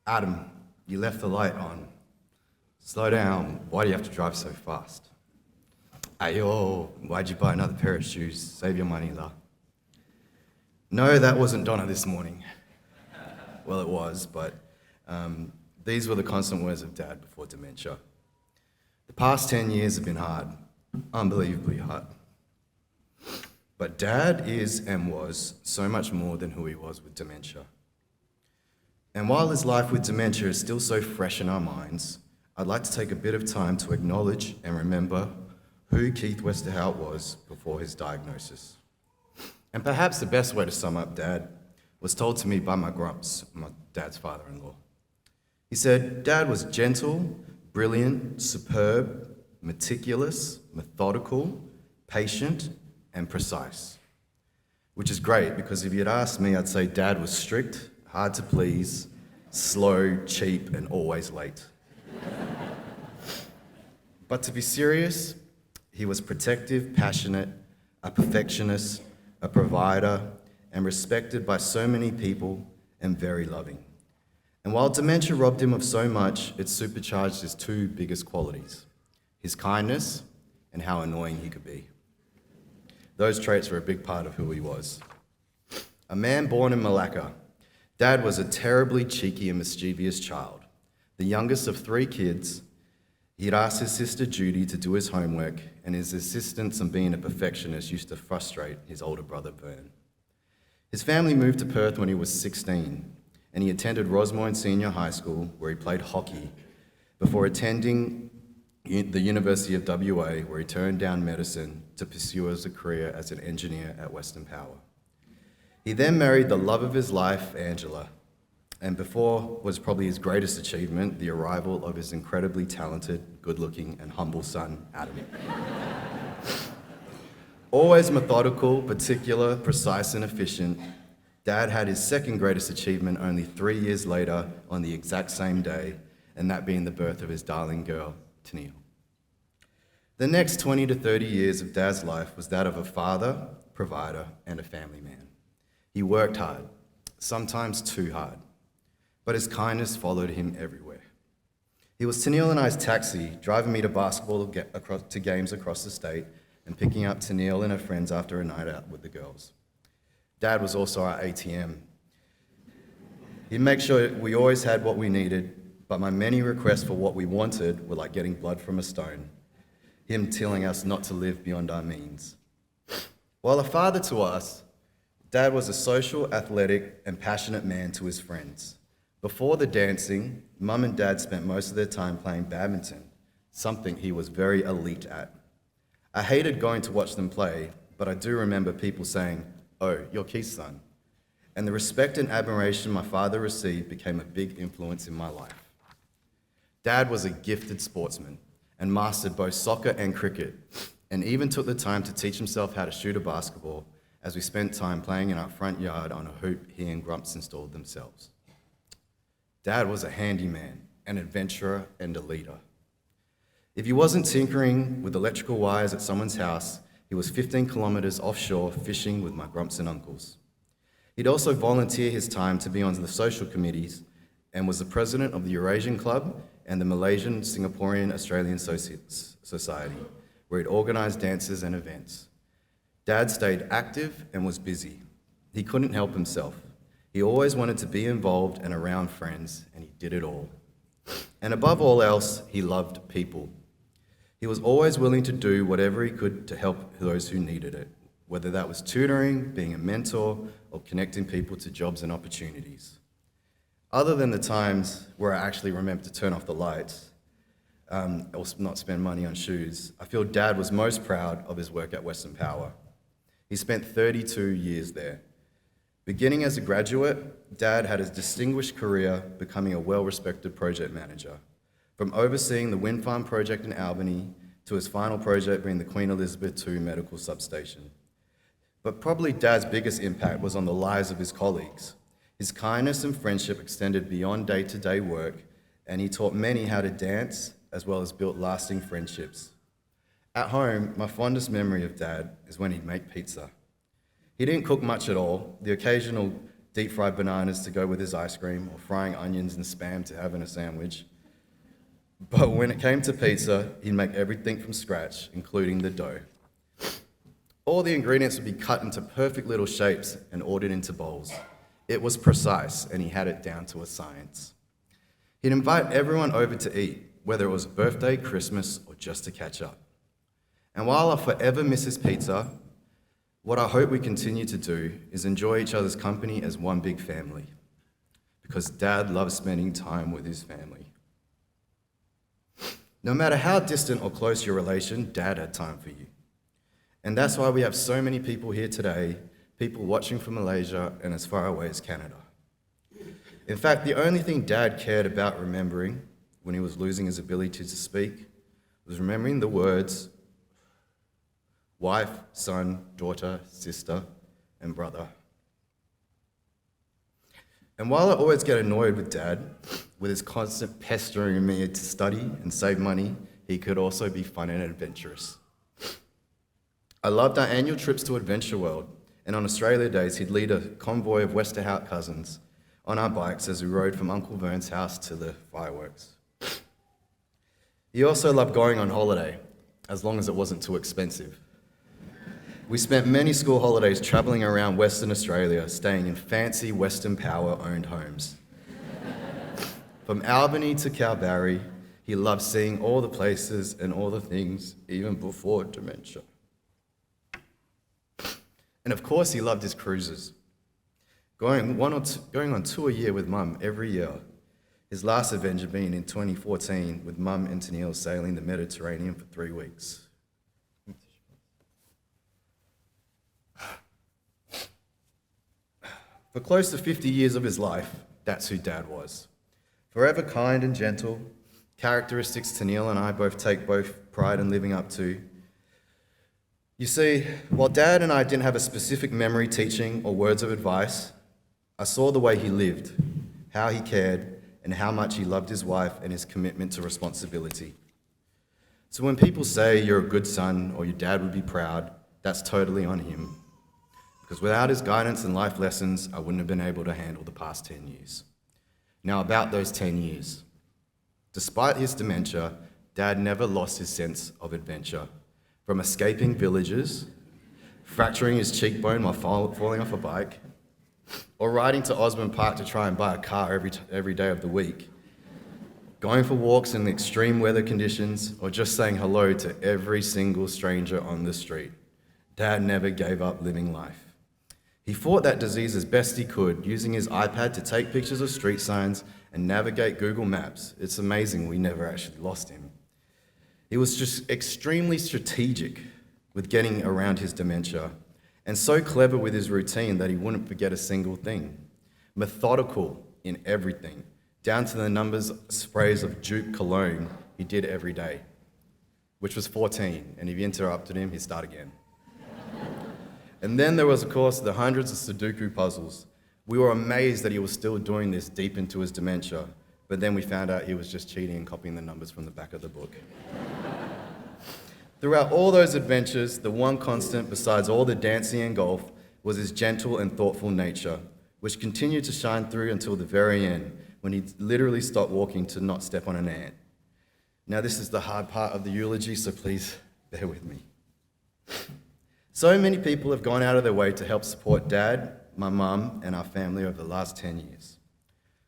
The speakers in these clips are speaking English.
Adam, you left the light on. Slow down. Why do you have to drive so fast? Ayo, why'd you buy another pair of shoes? Save your money, la. No, that wasn't Donna this morning. Well, it was, but these were the constant words of Dad before dementia. The past 10 years have been hard, unbelievably hard. But Dad is and was so much more than who he was with dementia. And while his life with dementia is still so fresh in our minds, I'd like to take a bit of time to acknowledge and remember who Keith Westerhout was before his diagnosis. And perhaps the best way to sum up Dad was told to me by my grumps, my dad's father-in-law. He said, Dad was gentle, brilliant, superb, meticulous, methodical, patient, and precise. Which is great, because if you'd asked me, I'd say Dad was strict, hard to please, slow, cheap, and always late. But to be serious, he was protective, passionate, a perfectionist, a provider, and respected by so many people, and very loving. And while dementia robbed him of so much, it supercharged his two biggest qualities, his kindness and how annoying he could be. Those traits were a big part of who he was. A man born in Malacca, Dad was a terribly cheeky and mischievous child. The youngest of 3 kids, he'd ask his sister Judy to do his homework, and his insistence on being a perfectionist used to frustrate his older brother Vern. His family moved to Perth when he was 16, and he attended Rosemoyne Senior High School, where he played hockey, before attending the University of WA, where he turned down medicine to pursue a career as an engineer at Western Power. He then married the love of his life, Angela, and before was probably his greatest achievement, the arrival of his incredibly talented, good-looking, and humble son, Adam. Always methodical, particular, precise, and efficient, Dad had his second greatest achievement only 3 years later on the exact same day, and that being the birth of his darling girl, Tennille. The next 20 to 30 years of Dad's life was that of a father, provider, and a family man. He worked hard, sometimes too hard, but his kindness followed him everywhere. He was Tennille and I's taxi, driving me to basketball to games across the state, and picking up Tennille and her friends after a night out with the girls. Dad was also our ATM. He'd make sure we always had what we needed, but my many requests for what we wanted were like getting blood from a stone, him telling us not to live beyond our means. While a father to us, Dad was a social, athletic, and passionate man to his friends. Before the dancing, Mum and Dad spent most of their time playing badminton, something he was very elite at. I hated going to watch them play, but I do remember people saying, "Oh, you're Keith's son." And the respect and admiration my father received became a big influence in my life. Dad was a gifted sportsman and mastered both soccer and cricket, and even took the time to teach himself how to shoot a basketball as we spent time playing in our front yard on a hoop he and Grumps installed themselves. Dad was a handyman, an adventurer, and a leader. If he wasn't tinkering with electrical wires at someone's house, he was 15 kilometers offshore fishing with my Grumps and uncles. He'd also volunteer his time to be on the social committees and was the president of the Eurasian Club and the Malaysian Singaporean Australian Society, where he'd organize dances and events. Dad stayed active and was busy. He couldn't help himself. He always wanted to be involved and around friends, and he did it all. And above all else, he loved people. He was always willing to do whatever he could to help those who needed it, whether that was tutoring, being a mentor, or connecting people to jobs and opportunities. Other than the times where I actually remember to turn off the lights, or not spend money on shoes, I feel Dad was most proud of his work at Western Power. He spent 32 years there. Beginning as a graduate, Dad had a distinguished career becoming a well-respected project manager, from overseeing the wind farm project in Albany to his final project being the Queen Elizabeth II medical substation. But probably Dad's biggest impact was on the lives of his colleagues. His kindness and friendship extended beyond day-to-day work, and he taught many how to dance, as well as built lasting friendships. At home, my fondest memory of Dad is when he'd make pizza. He didn't cook much at all, the occasional deep fried bananas to go with his ice cream, or frying onions and spam to have in a sandwich. But when it came to pizza, he'd make everything from scratch, including the dough. All the ingredients would be cut into perfect little shapes and ordered into bowls. It was precise, and he had it down to a science. He'd invite everyone over to eat, whether it was a birthday, Christmas, or just to catch up. And while I forever miss his pizza, what I hope we continue to do is enjoy each other's company as one big family, because Dad loves spending time with his family. No matter how distant or close your relation, Dad had time for you. And that's why we have so many people here today, people watching from Malaysia and as far away as Canada. In fact, the only thing Dad cared about remembering when he was losing his ability to speak was remembering the words wife, son, daughter, sister, and brother. And while I always get annoyed with Dad, with his constant pestering me to study and save money, he could also be fun and adventurous. I loved our annual trips to Adventure World, and on Australia Days, he'd lead a convoy of Westerhout cousins on our bikes as we rode from Uncle Vern's house to the fireworks. He also loved going on holiday, as long as it wasn't too expensive. We spent many school holidays travelling around Western Australia, staying in fancy Western Power-owned homes. From Albany to Kalbarri, he loved seeing all the places and all the things, even before dementia. And of course, he loved his cruises, going on 2 a year with Mum every year. His last adventure being in 2014 with Mum and Tennille sailing the Mediterranean for 3 weeks. For close to 50 years of his life, that's who Dad was. Forever kind and gentle, characteristics Tennille and I both take both pride in living up to. You see, while Dad and I didn't have a specific memory, teaching, or words of advice, I saw the way he lived, how he cared, and how much he loved his wife and his commitment to responsibility. So when people say you're a good son or your dad would be proud, that's totally on him. Because without his guidance and life lessons, I wouldn't have been able to handle the past 10 years. Now, about those 10 years. Despite his dementia, Dad never lost his sense of adventure. From escaping villages, fracturing his cheekbone while falling off a bike, or riding to Osborne Park to try and buy a car every day of the week, going for walks in extreme weather conditions, or just saying hello to every single stranger on the street. Dad never gave up living life. He fought that disease as best he could, using his iPad to take pictures of street signs and navigate Google Maps. It's amazing we never actually lost him. He was just extremely strategic with getting around his dementia, and so clever with his routine that he wouldn't forget a single thing. Methodical in everything, down to the numbers sprays of Duke cologne he did every day, which was 14, and if you interrupted him, he'd start again. And then there was, of course, the hundreds of Sudoku puzzles. We were amazed that he was still doing this deep into his dementia, but then we found out he was just cheating and copying the numbers from the back of the book. Throughout all those adventures, the one constant, besides all the dancing and golf, was his gentle and thoughtful nature, which continued to shine through until the very end, when he literally stopped walking to not step on an ant. Now, this is the hard part of the eulogy, so please bear with me. So many people have gone out of their way to help support Dad, my mum, and our family over the last 10 years.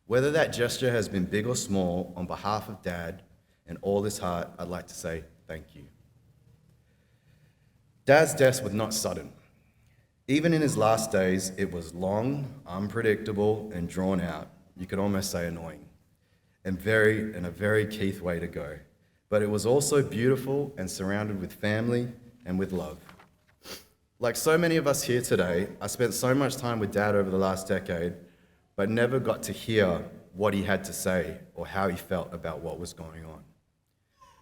Whether that gesture has been big or small, on behalf of Dad and all his heart, I'd like to say thank you. Dad's death was not sudden. Even in his last days, it was long, unpredictable, and drawn out. You could almost say annoying, and a very Keith way to go. But it was also beautiful and surrounded with family and with love. Like so many of us here today, I spent so much time with Dad over the last decade, but never got to hear what he had to say or how he felt about what was going on.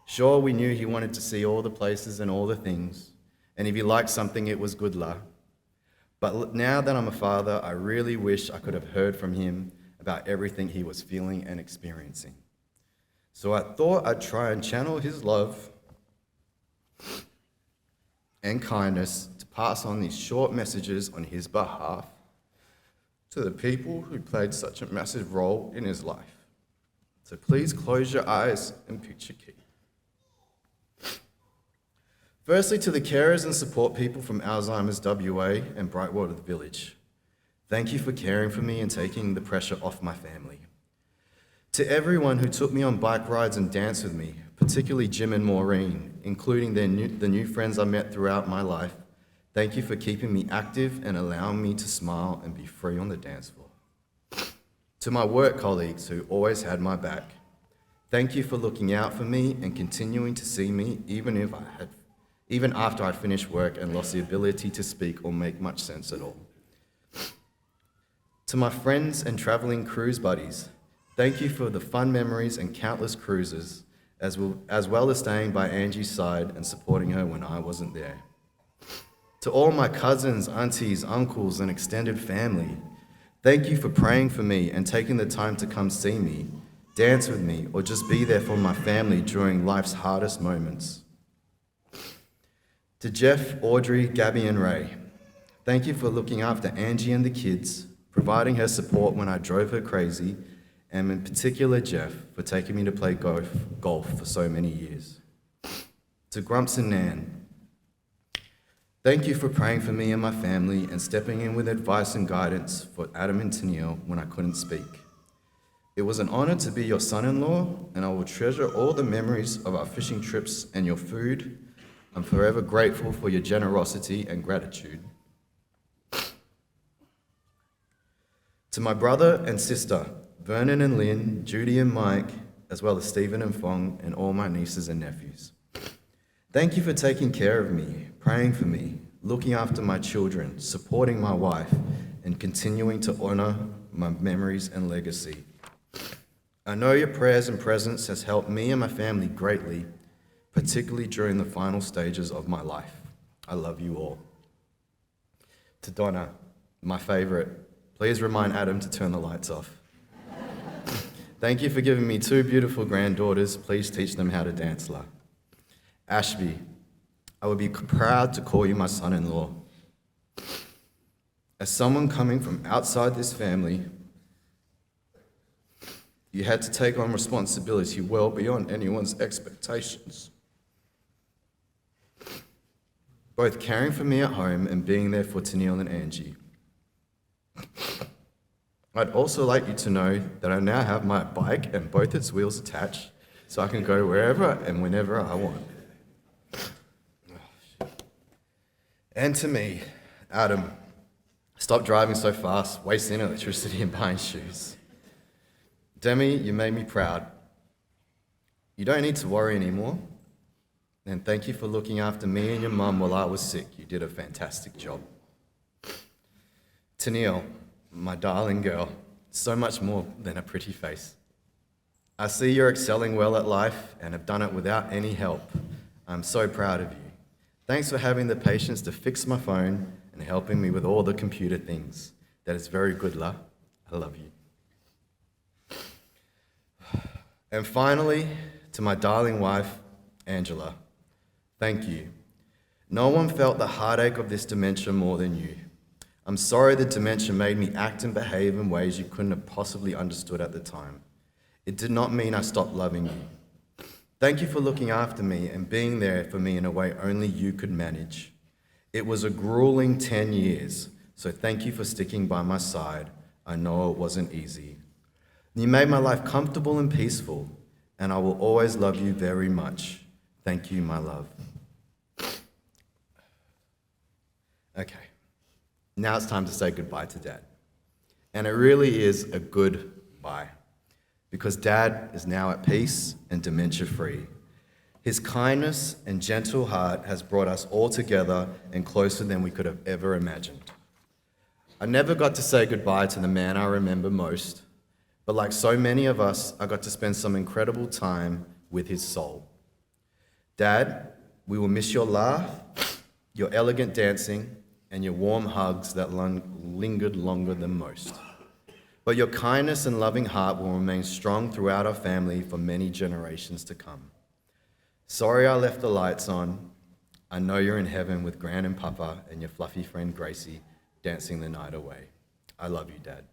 Sure, we knew he wanted to see all the places and all the things, and if he liked something, it was good luck. But now that I'm a father, I really wish I could have heard from him about everything he was feeling and experiencing. So I thought I'd try and channel his love and kindness to pass on these short messages on his behalf to the people who played such a massive role in his life. So please close your eyes and picture Keith. Firstly, to the carers and support people from Alzheimer's WA and Brightwater Village. Thank you for caring for me and taking the pressure off my family. To everyone who took me on bike rides and danced with me, particularly Jim and Maureen, including the new friends I met throughout my life, thank you for keeping me active and allowing me to smile and be free on the dance floor. To my work colleagues who always had my back, thank you for looking out for me and continuing to see me even after I finished work and lost the ability to speak or make much sense at all. To my friends and traveling cruise buddies, thank you for the fun memories and countless cruises, as well as staying by Angie's side and supporting her when I wasn't there. To all my cousins, aunties, uncles, and extended family, thank you for praying for me and taking the time to come see me, dance with me, or just be there for my family during life's hardest moments. To Jeff, Audrey, Gabby, and Ray, thank you for looking after Angie and the kids, providing her support when I drove her crazy, and in particular Jeff for taking me to play golf for so many years. To Grumps and Nan, thank you for praying for me and my family and stepping in with advice and guidance for Adam and Tennille when I couldn't speak. It was an honor to be your son-in-law, and I will treasure all the memories of our fishing trips and your food. I'm forever grateful for your generosity and gratitude. To my brother and sister, Vernon and Lynn, Judy and Mike, as well as Stephen and Fong, and all my nieces and nephews. Thank you for taking care of me, praying for me, looking after my children, supporting my wife, and continuing to honor my memories and legacy. I know your prayers and presence has helped me and my family greatly, particularly during the final stages of my life. I love you all. To Donna, my favorite, please remind Adam to turn the lights off. Thank you for giving me 2 beautiful granddaughters. Please teach them how to dance, La. Ashby, I would be proud to call you my son-in-law. As someone coming from outside this family, you had to take on responsibility well beyond anyone's expectations. Both caring for me at home and being there for Tennille and Angie. I'd also like you to know that I now have my bike and both its wheels attached, so I can go wherever and whenever I want. And to me, Adam, stop driving so fast, wasting electricity and buying shoes. Demi, you made me proud. You don't need to worry anymore. And thank you for looking after me and your mum while I was sick. You did a fantastic job. Tennille, my darling girl, so much more than a pretty face. I see you're excelling well at life and have done it without any help. I'm so proud of you. Thanks for having the patience to fix my phone and helping me with all the computer things. That is very good, La. I love you. And finally, to my darling wife, Angela, thank you. No one felt the heartache of this dementia more than you. I'm sorry the dementia made me act and behave in ways you couldn't have possibly understood at the time. It did not mean I stopped loving you. Thank you for looking after me and being there for me in a way only you could manage. It was a grueling 10 years, so thank you for sticking by my side. I know it wasn't easy. You made my life comfortable and peaceful, and I will always love you very much. Thank you, my love. Okay, now it's time to say goodbye to Dad. And it really is a good bye, because Dad is now at peace and dementia-free. His kindness and gentle heart has brought us all together and closer than we could have ever imagined. I never got to say goodbye to the man I remember most, but like so many of us, I got to spend some incredible time with his soul. Dad, we will miss your laugh, your elegant dancing, and your warm hugs that lingered longer than most. But your kindness and loving heart will remain strong throughout our family for many generations to come. Sorry I left the lights on. I know you're in heaven with Gran and Papa and your fluffy friend Gracie dancing the night away. I love you, Dad.